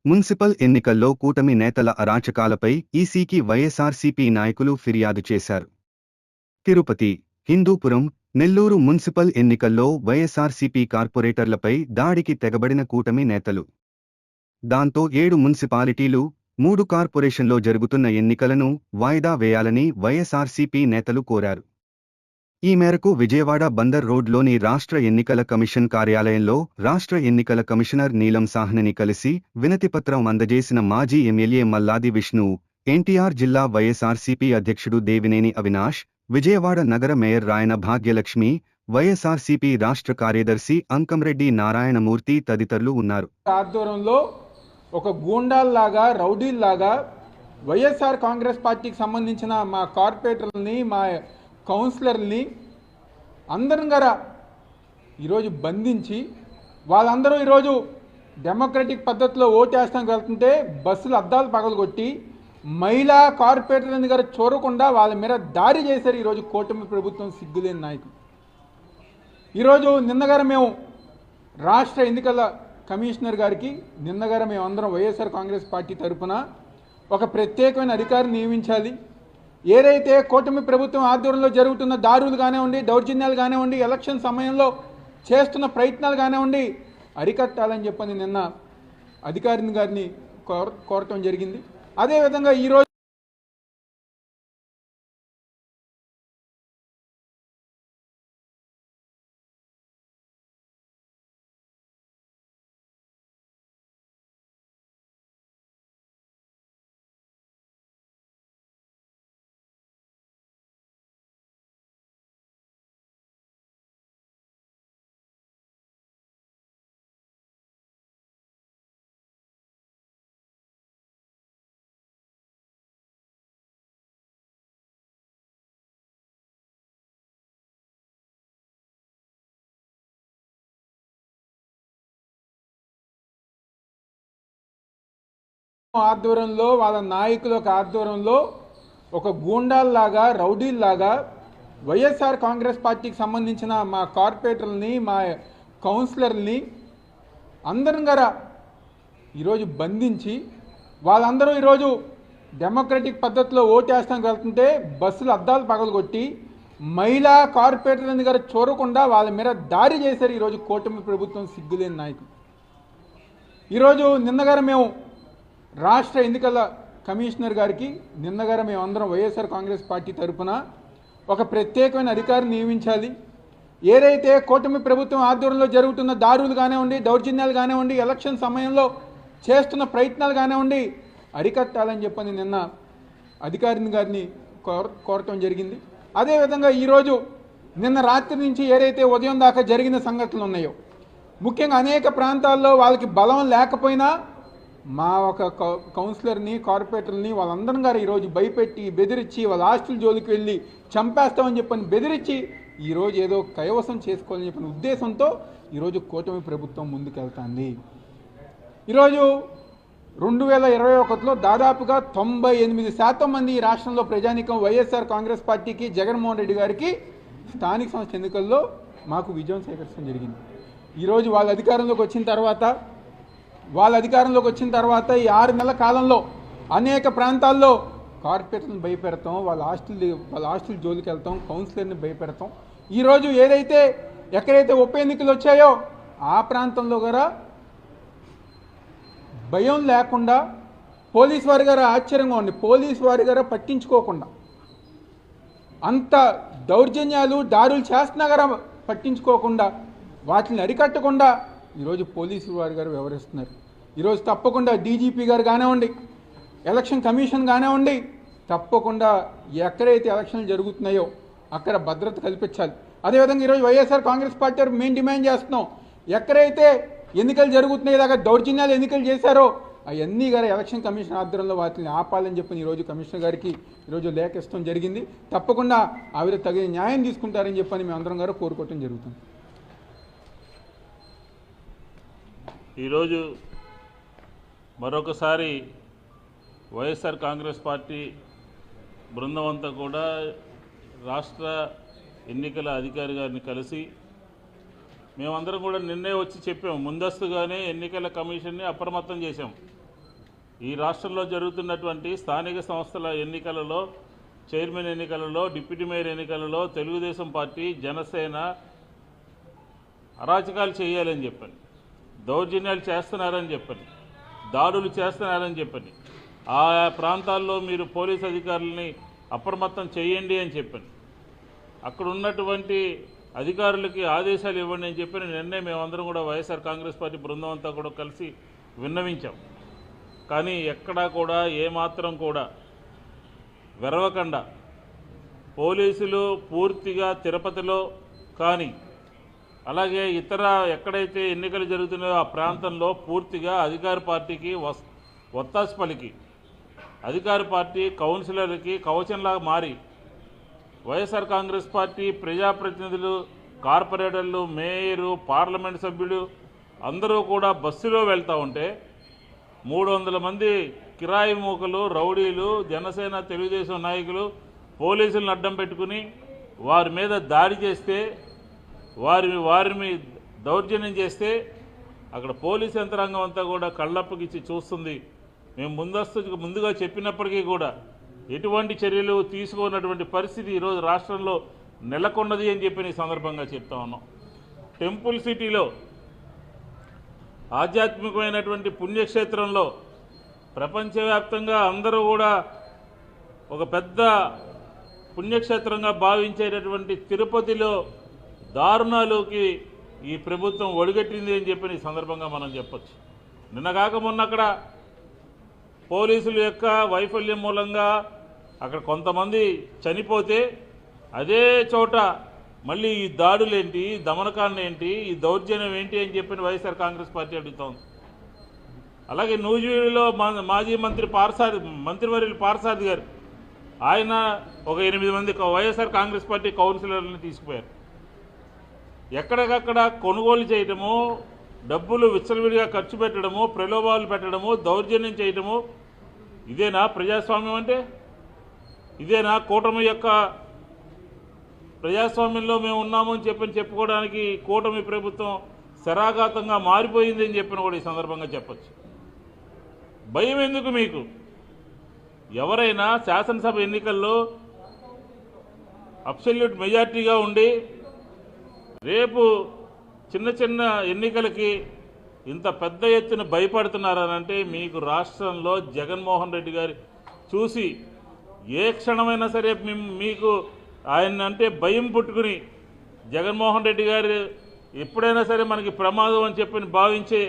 Municipal ఎన్నికల్లో కూటమి నేతల అరాచకాలపై ఈసీకి వైఎస్ఆర్సీపీ నాయకులు ఫిర్యాదు చేశారు. తిరుపతి, హిందూపురం, నెల్లూరు మున్సిపల్ ఎన్నికల్లో వైఎస్ఆర్సీపీ కార్పొరేటర్లపై దాడికి తెగబడిన కూటమి నేతలు. దాంతో 7 మున్సిపాలిటీలు, 3 కార్పొరేషన్లో జరుగుతున్న ఎన్నికలను వాయిదా వేయాలని వైఎస్ఆర్సీపీ నేతలు కోరారు. ఈ మేరకు విజయవాడ బందర్ రోడ్లోని రాష్ట్ర ఎన్నికల కమిషన్ కార్యాలయంలో రాష్ట్ర ఎన్నికల కమిషనర్ నీలం సాహ్నిని కలిసి వినతిపత్రం అందజేసిన మాజీ ఎమ్మెల్యే మల్లాది విష్ణు, ఎన్టీఆర్ జిల్లా వైఎస్ఆర్సీపీ అధ్యక్షుడు దేవినేని అవినాష్, విజయవాడ నగర మేయర్ రాయన భాగ్యలక్ష్మి, వైఎస్ఆర్సీపీ రాష్ట్ర కార్యదర్శి అంకంరెడ్డి నారాయణమూర్తి తదితరులు ఉన్నారు. ఆధ్వర్యంలో ఒక గూండాల్లాగా, రౌడీల్లాగా వైఎస్ఆర్ కాంగ్రెస్ పార్టీకి సంబంధించిన మా కార్పొరేటర్లని, మా కౌన్సిలర్ని అందరం గారా ఈరోజు బంధించి వాళ్ళందరూ ఈరోజు డెమోక్రటిక్ పద్ధతిలో ఓటేస్తానికి వెళ్తుంటే బస్సులు అద్దాలు పగలగొట్టి మహిళా కార్పొరేటర్లని గారు చూడకుండా వాళ్ళ మీద దాడి చేశారు. ఈరోజు కూటమి ప్రభుత్వం సిగ్గులేని నాయకులు. ఈరోజు నిన్నగారు మేము రాష్ట్ర ఎన్నికల కమిషనర్ గారికి నిన్నగారు మేము అందరం వైఎస్ఆర్ కాంగ్రెస్ పార్టీ తరఫున ఒక ప్రత్యేకమైన అధికారిని నియమించాలి. ఏదైతే కూటమి ప్రభుత్వం ఆధ్వర్యంలో జరుగుతున్న దాడులు కానివ్వండి, దౌర్జన్యాలు కానివ్వండి, ఎలక్షన్ సమయంలో చేస్తున్న ప్రయత్నాలు కానివ్వండి అరికట్టాలని చెప్పని నిన్న అధికారిని గారిని కోరటం జరిగింది. అదేవిధంగా ఈరోజు ఆధ్వర్యంలో వాళ్ళ నాయకుల ఆధ్వర్యంలో ఒక గూండాల్లాగా, రౌడీల్లాగా వైఎస్ఆర్ కాంగ్రెస్ పార్టీకి సంబంధించిన మా కార్పొరేటర్లని, మా కౌన్సిలర్ని అందరం గారా ఈరోజు బంధించి వాళ్ళందరూ ఈరోజు డెమోక్రటిక్ పద్ధతిలో ఓటేస్తానికి వెళ్తుంటే బస్సులు అద్దాలు పగలగొట్టి మహిళా కార్పొరేటర్లని గారు చూడకుండా వాళ్ళ మీద దాడి చేశారు. ఈరోజు కూటమి ప్రభుత్వం సిగ్గులేని నాయకులు. ఈరోజు నిన్నగారు మేము రాష్ట్ర ఎన్నికల కమిషనర్ గారికి నిన్నగారు మేము అందరం వైఎస్ఆర్ కాంగ్రెస్ పార్టీ తరఫున ఒక ప్రత్యేకమైన అధికారిని నియమించాలి. ఏదైతే కూటమి ప్రభుత్వం ఆధ్వర్యంలో జరుగుతున్న దాడులు కానివ్వండి, దౌర్జన్యాలు కానివ్వండి, ఎలక్షన్ సమయంలో చేస్తున్న ప్రయత్నాలు కానివ్వండి అరికట్టాలని చెప్పని నిన్న అధికారిని గారిని కోరటం జరిగింది. అదేవిధంగా ఈరోజు నిన్న రాత్రి నుంచి ఏదైతే ఉదయం దాకా జరిగిన సంఘటనలు ఉన్నాయో, ముఖ్యంగా అనేక ప్రాంతాల్లో వాళ్ళకి బలం లేకపోయినా మా ఒక కౌన్సిలర్ని, కార్పొరేటర్ని వాళ్ళందరం గారు ఈరోజు భయపెట్టి, బెదిరించి, వాళ్ళ హాస్టల్ జోలికి వెళ్ళి చంపేస్తామని చెప్పని బెదిరించి ఈరోజు ఏదో కైవసం చేసుకోవాలని చెప్పిన ఉద్దేశంతో ఈరోజు కూటమి ప్రభుత్వం ముందుకెళ్తుంది. ఈరోజు 2021లో దాదాపుగా 98% మంది ఈ రాష్ట్రంలో ప్రజానీకం వైఎస్ఆర్ కాంగ్రెస్ పార్టీకి, జగన్మోహన్ రెడ్డి గారికి స్థానిక సంస్థ ఎన్నికల్లో మాకు విజయం సేకరించడం జరిగింది. ఈరోజు వాళ్ళ అధికారంలోకి వచ్చిన తర్వాత ఈ 6 నెలల కాలంలో అనేక ప్రాంతాల్లో కార్పొరేటర్ని భయపెడతాం, వాళ్ళ హాస్టల్ జోలికి వెళ్తాం, కౌన్సిలర్ని భయపెడతాం. ఈరోజు ఎక్కడైతే ఉప ఎన్నికలు వచ్చాయో ఆ ప్రాంతంలో కూడా భయం లేకుండా పోలీసు వారి గారు ఆశ్చర్యంగా ఉంది. పోలీసు వారి గారు పట్టించుకోకుండా అంత దౌర్జన్యాలు, దాడులు చేస్తున్నా గారా పట్టించుకోకుండా వాటిని అరికట్టకుండా ఈరోజు పోలీసు వారి గారు వ్యవహరిస్తున్నారు. ఈరోజు తప్పకుండా డీజీపీ గారు కానివ్వండి, ఎలక్షన్ కమిషన్ కానివ్వండి, తప్పకుండా ఎక్కడైతే ఎలక్షన్లు జరుగుతున్నాయో అక్కడ భద్రత కల్పించాలి. అదేవిధంగా ఈరోజు వైఎస్ఆర్ కాంగ్రెస్ పార్టీ మేము డిమాండ్ చేస్తున్నాం, ఎక్కడైతే ఎన్నికలు జరుగుతున్నాయి, ఇలాగ దౌర్జన్యాలు ఎన్నికలు చేశారో అవన్నీ గారు ఎలక్షన్ కమిషన్ ఆధ్వర్యంలో వాటిని ఆపాలని చెప్పి ఈరోజు కమిషనర్ గారికి ఈరోజు లేఖ ఇష్టం జరిగింది. తప్పకుండా ఆవిడ తగిన న్యాయం తీసుకుంటారని చెప్పని మేము అందరం గారు కోరుకోవటం జరుగుతుంది. ఈరోజు మరొకసారి వైఎస్ఆర్ కాంగ్రెస్ పార్టీ బృందం అంతా కూడా రాష్ట్ర ఎన్నికల అధికారి గారిని కలిసి మేమందరం కూడా నిన్నే వచ్చి చెప్పాం, ముందస్తుగానే ఎన్నికల కమిషన్ని అప్రమత్తం చేశాం. ఈ రాష్ట్రంలో జరుగుతున్నటువంటి స్థానిక సంస్థల ఎన్నికలలో, చైర్మన్ ఎన్నికలలో, డిప్యూటీ మేయర్ ఎన్నికలలో తెలుగుదేశం పార్టీ, జనసేన అరాచకాలు చేయాలని చెప్పని, దౌర్జన్యాలు చేస్తున్నారని చెప్పని, దాడులు చేస్తున్నారని చెప్పని, ఆ ప్రాంతాల్లో మీరు పోలీస్ అధికారులని అప్రమత్తం చేయండి అని చెప్పని, అక్కడ ఉన్నటువంటి అధికారులకి ఆదేశాలు ఇవ్వండి అని చెప్పి నిన్నే మేమందరం కూడా వైఎస్ఆర్ కాంగ్రెస్ పార్టీ బృందం అంతా కూడా కలిసి విన్నవించాం. కానీ ఎక్కడా కూడా ఏమాత్రం కూడా వెరవకుండా పోలీసులు పూర్తిగా తిరుపతిలో కానీ అలాగే ఇతర ఎక్కడైతే ఎన్నికలు జరుగుతున్నాయో ఆ ప్రాంతంలో పూర్తిగా అధికార పార్టీకి ఒత్తాసు పలికి అధికార పార్టీ కౌన్సిలర్లకి కవచంలాగా మారి వైఎస్ఆర్ కాంగ్రెస్ పార్టీ ప్రజాప్రతినిధులు, కార్పొరేటర్లు, మేయరు, పార్లమెంట్ సభ్యులు అందరూ కూడా బస్సులో వెళ్తూ ఉంటే 300 మంది కిరాయి మూకలు, రౌడీలు, జనసేన తెలుగుదేశం నాయకులు పోలీసులను అడ్డం పెట్టుకుని వారి మీద దాడి చేస్తే, వారిని దౌర్జన్యం చేస్తే అక్కడ పోలీసు యంత్రాంగం అంతా కూడా కళ్ళప్పగిచ్చి చూస్తుంది. మేము ముందుగా చెప్పినప్పటికీ కూడా ఎటువంటి చర్యలు తీసుకోనటువంటి పరిస్థితి ఈరోజు రాష్ట్రంలో నెలకొన్నది అని చెప్పి ఈ సందర్భంగా చెప్తా ఉన్నాం. టెంపుల్ సిటీలో ఆధ్యాత్మికమైనటువంటి పుణ్యక్షేత్రంలో ప్రపంచవ్యాప్తంగా అందరూ కూడా ఒక పెద్ద పుణ్యక్షేత్రంగా భావించేటటువంటి తిరుపతిలో దారుణాలకి ఈ ప్రభుత్వం ఒడిగట్టింది అని చెప్పి ఈ సందర్భంగా మనం చెప్పచ్చు. నిన్నగాక మొన్న అక్కడ పోలీసుల యొక్క వైఫల్యం మూలంగా అక్కడ కొంతమంది చనిపోతే అదే చోట మళ్ళీ ఈ దాడులేంటి, దమనకాండ ఏంటి, ఈ దౌర్జన్యం ఏంటి అని చెప్పిన వైఎస్ఆర్ కాంగ్రెస్ పార్టీ అడుగుతోంది. అలాగే నూజివీడులో మాజీ మంత్రివర్యులు పార్సారథి గారు ఆయన ఒక 8 మంది వైఎస్ఆర్ కాంగ్రెస్ పార్టీ కౌన్సిలర్లను తీసుకుపోయారు. ఎక్కడికక్కడ కొనుగోలు చేయటము, డబ్బులు విచ్చలవిడిగా ఖర్చు పెట్టడము, ప్రలోభాలు పెట్టడము, దౌర్జన్యం చేయటము, ఇదేనా ప్రజాస్వామ్యం అంటే? ఇదేనా కూటమి యొక్క ప్రజాస్వామ్యంలో మేము ఉన్నామని చెప్పుకోవడానికి కూటమి ప్రభుత్వం శరాఘాతంగా మారిపోయింది అని చెప్పిన కూడా ఈ సందర్భంగా చెప్పచ్చు. భయం ఎందుకు మీకు? ఎవరైనా శాసనసభ ఎన్నికల్లో అబ్సల్యూట్ మెజార్టీగా ఉండి రేపు చిన్న ఎన్నికలకి ఇంత పెద్ద ఎత్తున భయపడుతున్నారనంటే మీకు రాష్ట్రంలో జగన్మోహన్ రెడ్డి గారి చూసి ఏ క్షణమైనా సరే మీకు ఆయన అంటే భయం పుట్టుకుని జగన్మోహన్ రెడ్డి గారు ఎప్పుడైనా సరే మనకి ప్రమాదం అని చెప్పి భావించి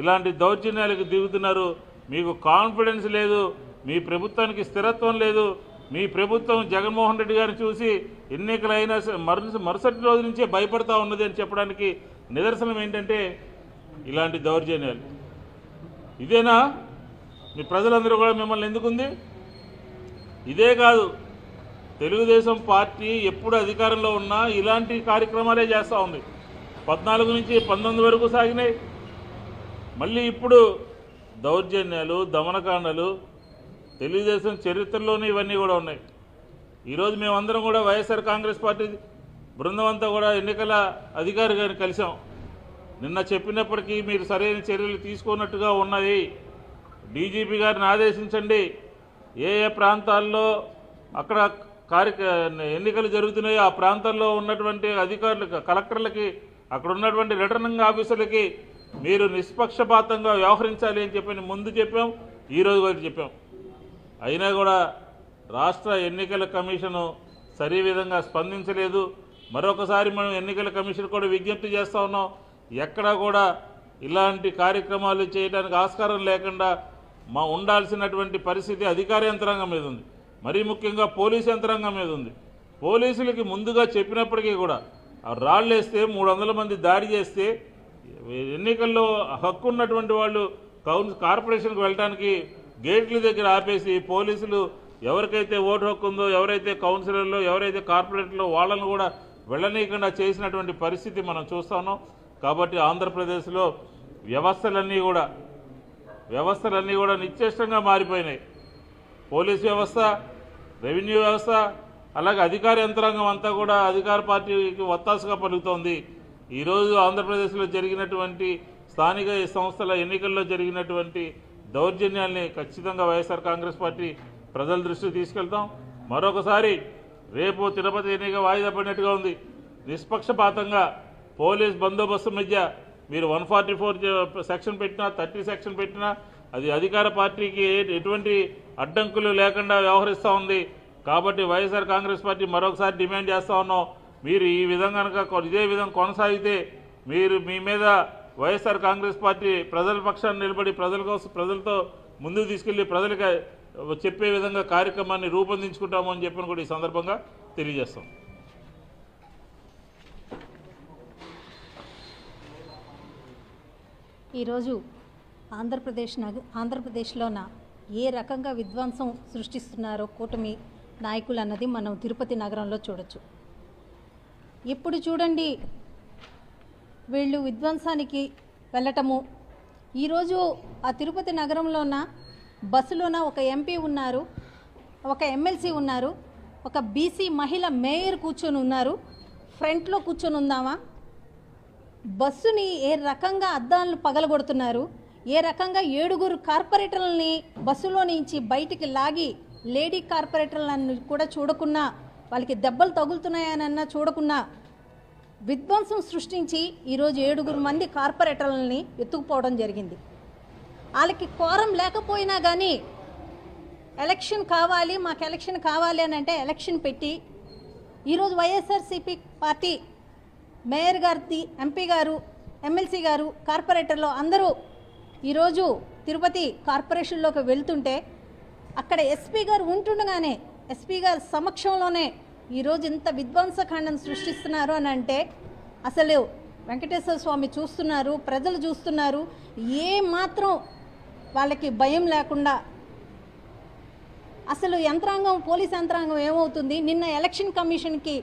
ఇలాంటి దౌర్జన్యాలకు దిగుతున్నారు. మీకు కాన్ఫిడెన్స్ లేదు, మీ ప్రభుత్వానికి స్థిరత్వం లేదు. మీ ప్రభుత్వం జగన్మోహన్ రెడ్డి గారిని చూసి ఎన్నికలైనా మరుసటి రోజు నుంచే భయపడతా ఉన్నది అని చెప్పడానికి నిదర్శనం ఏంటంటే ఇలాంటి దౌర్జన్యాలు. ఇదేనా మీ ప్రజలందరూ కూడా మిమ్మల్ని ఎందుకుంది? ఇదే కాదు, తెలుగుదేశం పార్టీ ఎప్పుడు అధికారంలో ఉన్నా ఇలాంటి కార్యక్రమాలే చేస్తూ ఉంది. 14 నుంచి 19 వరకు సాగినాయి. మళ్ళీ ఇప్పుడు దౌర్జన్యాలు, దమనకాండలు తెలుగుదేశం చరిత్రలోనే ఇవన్నీ కూడా ఉన్నాయి. ఈరోజు మేమందరం కూడా వైఎస్ఆర్ కాంగ్రెస్ పార్టీ బృందం అంతా కూడా ఎన్నికల అధికారి గారిని కలిసాం. నిన్న చెప్పినప్పటికీ మీరు సరైన చర్యలు తీసుకున్నట్టుగా ఉన్నాయి. డీజీపీ గారిని ఆదేశించండి, ఏ ప్రాంతాల్లో అక్కడ ఎన్నికలు జరుగుతున్నాయో ఆ ప్రాంతాల్లో ఉన్నటువంటి అధికారులకు, కలెక్టర్లకి, అక్కడ ఉన్నటువంటి రిటర్నింగ్ ఆఫీసర్లకి మీరు నిష్పక్షపాతంగా వ్యవహరించాలి అని చెప్పి ముందు చెప్పాం, ఈరోజు కూడా చెప్పాం. అయినా కూడా రాష్ట్ర ఎన్నికల కమిషను సరి విధంగా స్పందించలేదు. మరొకసారి మనం ఎన్నికల కమిషన్ కూడా విజ్ఞప్తి చేస్తూ ఉన్నాం, ఎక్కడా కూడా ఇలాంటి కార్యక్రమాలు చేయడానికి ఆస్కారం లేకుండా ఉండాల్సినటువంటి పరిస్థితి అధికార యంత్రాంగం మీద ఉంది. మరీ ముఖ్యంగా పోలీసు యంత్రాంగం మీద ఉంది. పోలీసులకి ముందుగా చెప్పినప్పటికీ కూడా రాళ్ళేస్తే 300 మంది దాడి చేస్తే ఎన్నికల్లో హక్కు ఉన్నటువంటి వాళ్ళు కార్పొరేషన్కి వెళ్ళడానికి గేట్ల దగ్గర ఆపేసి పోలీసులు ఎవరికైతే ఓటు హక్కు ఉందో, ఎవరైతే కౌన్సిలర్లో, ఎవరైతే కార్పొరేటర్లో వాళ్ళను కూడా వెళ్ళనీయకుండా చేసినటువంటి పరిస్థితి మనం చూస్తా ఉన్నాం. కాబట్టి ఆంధ్రప్రదేశ్లో వ్యవస్థలన్నీ కూడా నిశ్చేష్టంగా మారిపోయినాయి. పోలీస్ వ్యవస్థ, రెవెన్యూ వ్యవస్థ, అలాగే అధికార యంత్రాంగం అంతా కూడా అధికార పార్టీకి ఒత్తాసుగా పలుకుతోంది. ఈరోజు ఆంధ్రప్రదేశ్లో జరిగినటువంటి స్థానిక సంస్థల ఎన్నికల్లో జరిగినటువంటి దౌర్జన్యాల్ని ఖచ్చితంగా వైఎస్ఆర్ కాంగ్రెస్ పార్టీ ప్రజల దృష్టికి తీసుకెళ్తాం. మరొకసారి రేపు తిరుపతి ఎన్నిక వాయిదా పడినట్టుగా ఉంది. నిష్పక్షపాతంగా పోలీస్ బందోబస్తు మధ్య మీరు 144 సెక్షన్ పెట్టినా 30 సెక్షన్ పెట్టినా అది అధికార పార్టీకి ఎటువంటి అడ్డంకులు లేకుండా వ్యవహరిస్తూ ఉంది. కాబట్టి వైఎస్ఆర్ కాంగ్రెస్ పార్టీ మరొకసారి డిమాండ్ చేస్తూ ఉన్నాం, మీరు ఈ విధంగా ఇదే విధంగా కొనసాగితే మీ మీద వైఎస్ఆర్ కాంగ్రెస్ పార్టీ ప్రజల పక్షాన్ని నిలబడి ప్రజలతో ముందుకు తీసుకెళ్లి ప్రజలకు చెప్పే విధంగా కార్యక్రమాన్ని రూపొందించుకుంటాము అని చెప్పని కూడా ఈ సందర్భంగా తెలియజేస్తాం. ఈరోజు ఆంధ్రప్రదేశ్లోన ఏ రకంగా విధ్వంసం సృష్టిస్తున్నారో కూటమి నాయకులు అన్నది మనం తిరుపతి నగరంలో చూడొచ్చు. ఎప్పుడు చూడండి వీళ్ళు విధ్వంసానికి వెళ్ళటము. ఈరోజు ఆ తిరుపతి నగరంలోన బస్సులోన ఒక ఎంపీ ఉన్నారు, ఒక ఎమ్మెల్సీ ఉన్నారు, ఒక బీసీ మహిళ మేయర్ కూర్చొని ఉన్నారు. ఫ్రంట్లో కూర్చొని ఉందామా? బస్సుని ఏ రకంగా అద్దాలను పగలగొడుతున్నారు, ఏ రకంగా 7 కార్పొరేటర్లని బస్సులో నుంచి బయటికి లాగి లేడీ కార్పొరేటర్లను కూడా చూడకున్నా, వాళ్ళకి దెబ్బలు తగులుతున్నాయనన్నా చూడకున్నా విధ్వంసం సృష్టించి ఈరోజు 7 మంది కార్పొరేటర్లని ఎత్తుకుపోవడం జరిగింది. వాళ్ళకి కోరం లేకపోయినా కానీ ఎలక్షన్ కావాలి, మాకు ఎలక్షన్ కావాలి అని అంటే ఎలక్షన్ పెట్టి ఈరోజు వైఎస్ఆర్సీపీ పార్టీ మేయర్ గారి, ఎంపీ గారు, ఎమ్మెల్సీ గారు, కార్పొరేటర్లు అందరూ ఈరోజు తిరుపతి కార్పొరేషన్లోకి వెళ్తుంటే అక్కడ ఎస్పీ గారు ఉంటుండగానే ఎస్పీ గారి సమక్షంలోనే ఈరోజు ఇంత విధ్వంసకాండం సృష్టిస్తున్నారు అని అంటే అసలు వెంకటేశ్వర స్వామి చూస్తున్నారు, ప్రజలు చూస్తున్నారు. ఏ మాత్రం వాళ్ళకి భయం లేకుండా అసలు యంత్రాంగం, పోలీస్ యంత్రాంగం ఏమవుతుంది? నిన్న ఎలక్షన్ కమిషన్కి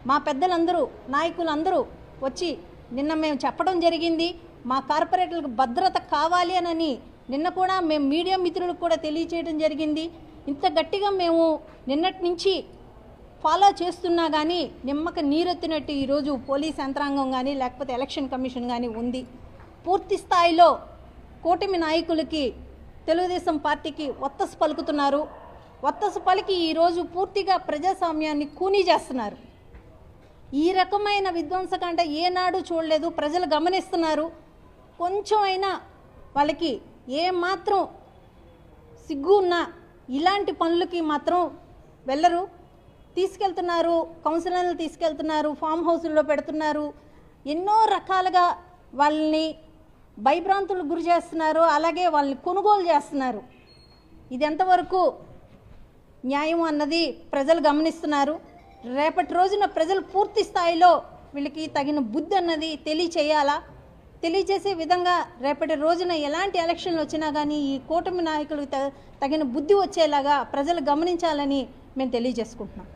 మా పెద్దలందరూ, నాయకులందరూ వచ్చి నిన్న మేము చెప్పడం జరిగింది, మా కార్పొరేటర్లకు భద్రత కావాలి అని నిన్న కూడా మేము మీడియా మిత్రులకు కూడా తెలియచేయడం జరిగింది. ఇంత గట్టిగా మేము నిన్నటి నుంచి ఫాలో చేస్తున్నా కానీ నిమ్మక నీరెత్తినట్టు ఈరోజు పోలీస్ యంత్రాంగం కానీ లేకపోతే ఎలక్షన్ కమిషన్ కానీ ఉంది. పూర్తి స్థాయిలో కూటమి నాయకులకి, తెలుగుదేశం పార్టీకి ఒత్తసు పలుకుతున్నారు. ఒత్తసు పలికి ఈరోజు పూర్తిగా ప్రజాస్వామ్యాన్ని కూనీ చేస్తున్నారు. ఈ రకమైన విధ్వంసకాండ ఏనాడు చూడలేదు, ప్రజలు గమనిస్తున్నారు. కొంచెం అయినా వాళ్ళకి ఏమాత్రం సిగ్గు ఉన్నా ఇలాంటి పనులకి మాత్రం వెళ్ళరు. తీసుకెళ్తున్నారు, కౌన్సిలర్లు తీసుకెళ్తున్నారు, ఫామ్ హౌసుల్లో పెడుతున్నారు, ఎన్నో రకాలుగా వాళ్ళని భయభ్రాంతులకు గురి చేస్తున్నారు, అలాగే వాళ్ళని కొనుగోలు చేస్తున్నారు. ఇది ఎంతవరకు న్యాయం అన్నది ప్రజలు గమనిస్తున్నారు. రేపటి రోజున ప్రజలు పూర్తి స్థాయిలో వీళ్ళకి తగిన బుద్ధి అన్నది తెలియచేయాలా, తెలియచేసే విధంగా రేపటి రోజున ఎలాంటి ఎలక్షన్లు వచ్చినా కానీ ఈ కూటమి నాయకులకు తగిన బుద్ధి వచ్చేలాగా ప్రజలు గమనించాలని మేము తెలియజేసుకుంటున్నాం.